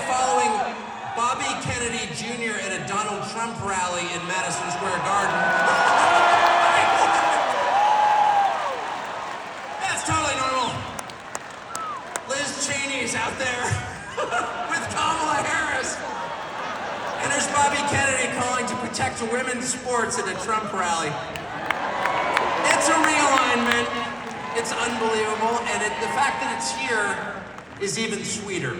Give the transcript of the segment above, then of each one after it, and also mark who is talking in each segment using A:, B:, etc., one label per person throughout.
A: following Bobby Kennedy Jr. at a Donald Trump rally in Madison Square Garden. That's totally normal. Liz Cheney's out there with Kamala Harris. And there's Bobby Kennedy calling to protect women's sports at a Trump rally. It's a realignment. It's unbelievable. And the fact that it's here is even sweeter.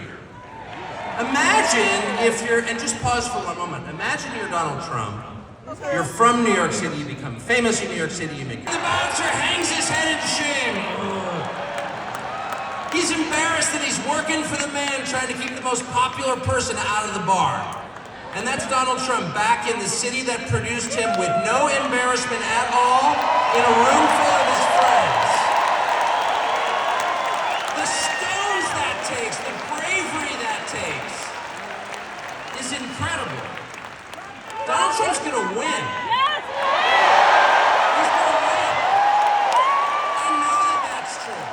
A: Imagine if you're, and just pause for one moment. Imagine you're Donald Trump. You're from New York City. You become famous in New York City. You make the bouncer hangs his head in shame. He's embarrassed that he's working for the man trying to keep the most popular person out of the bar. And that's Donald Trump back in the city that produced him with no embarrassment at all in a room full of his friends. The stones that takes, the bravery that takes is incredible. Donald Trump's gonna win. Yes! He's gonna win. I know that that's true.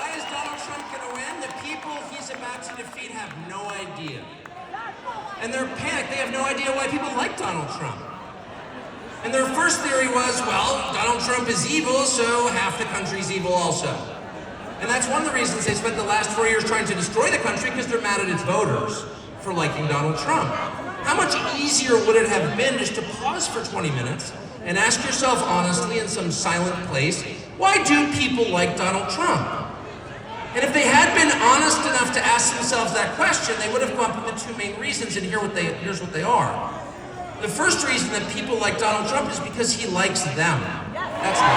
A: Why is Donald Trump gonna win? The people he's about to defeat have no idea. And they're panicked. They have no idea why people like Donald Trump. And their first theory was, well, Donald Trump is evil, so half the country's evil also. And that's one of the reasons they spent the last 4 years trying to destroy the country, because they're mad at its voters for liking Donald Trump. How much easier would it have been just to pause for 20 minutes and ask yourself honestly in some silent place, why do people like Donald Trump? And if they had been honest enough to ask themselves that question, they would have come up with the two main reasons, and here's what they are. The first reason that people like Donald Trump is because he likes them. That's why.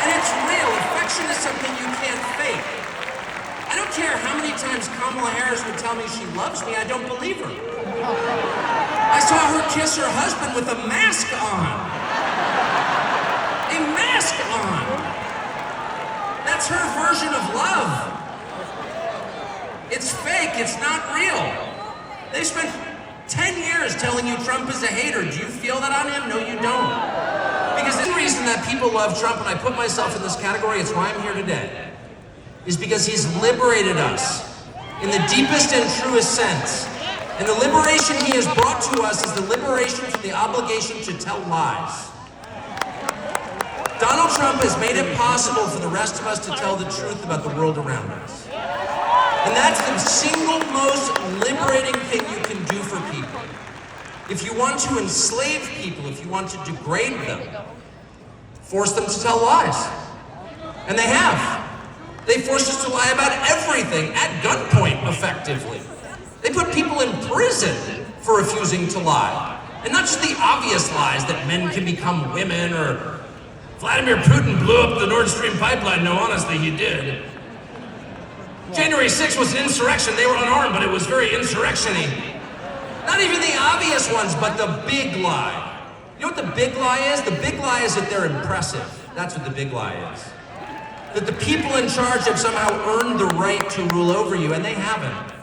A: And it's real. Affection is something you can't fake. I don't care how many times Kamala Harris would tell me she loves me, I don't believe her. I saw her kiss her husband with a mask on. A mask on. That's her version of love. It's fake, it's not real. They spent 10 years telling you Trump is a hater. Do you feel that on him? No, you don't. Because the reason that people love Trump, and I put myself in this category, it's why I'm here today, is because he's liberated us in the deepest and truest sense. And the liberation he has brought to us is the liberation from the obligation to tell lies. Donald Trump has made it possible for the rest of us to tell the truth about the world around us. And that's the single most liberating thing you can do for people. If you want to enslave people, if you want to degrade them, force them to tell lies. And they have. They forced us to lie about everything at gunpoint, effectively. They put people in prison for refusing to lie. And not just the obvious lies that men can become women, or Vladimir Putin blew up the Nord Stream pipeline. No, honestly, he did. January 6th was an insurrection. They were unarmed, but it was very insurrection-y. Not even the obvious ones, but the big lie. You know what the big lie is? The big lie is that they're impressive. That's what the big lie is. That the people in charge have somehow earned the right to rule over you, and they haven't.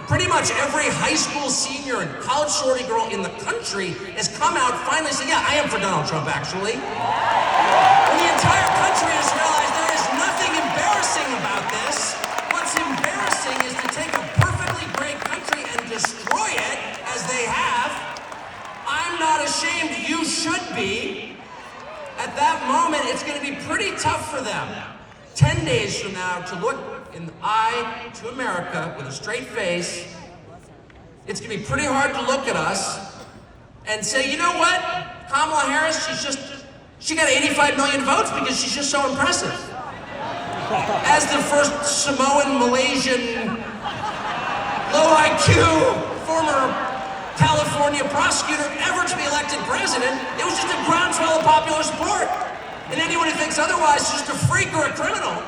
A: Pretty much every high school senior and college shorty girl in the country has come out finally saying, yeah, I am for Donald Trump, actually. And the entire country has realized there is nothing embarrassing about this. What's embarrassing is to take a perfectly great country and destroy it, as they have. I'm not ashamed. You should be. At that moment, it's going to be pretty tough for them, 10 days from now, to look in the eye to America with a straight face. It's going to be pretty hard to look at us and say, you know what? Kamala Harris, she got 85 million votes because she's just so impressive. As the first Samoan, Malaysian, low IQ, former California prosecutor ever to be elected president, it was just a groundswell of popular support. And anyone who thinks otherwise is just a freak or a criminal.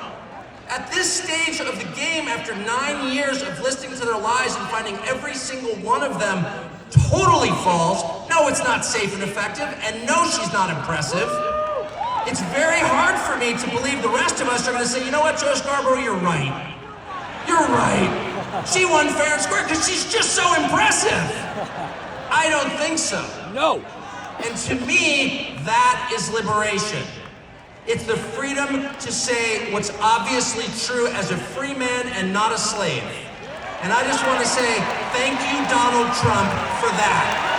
A: At this stage of the game, after 9 years of listening to their lies and finding every single one of them totally false, no, it's not safe and effective, and no, she's not impressive. It's very hard for me to believe the rest of us are going to say, you know what, Joe Scarborough, you're right. You're right. She won fair and square because she's just so impressive. I don't think so.
B: No.
A: And to me, that is liberation. It's the freedom to say what's obviously true as a free man and not a slave. And I just want to say thank you, Donald Trump, for that.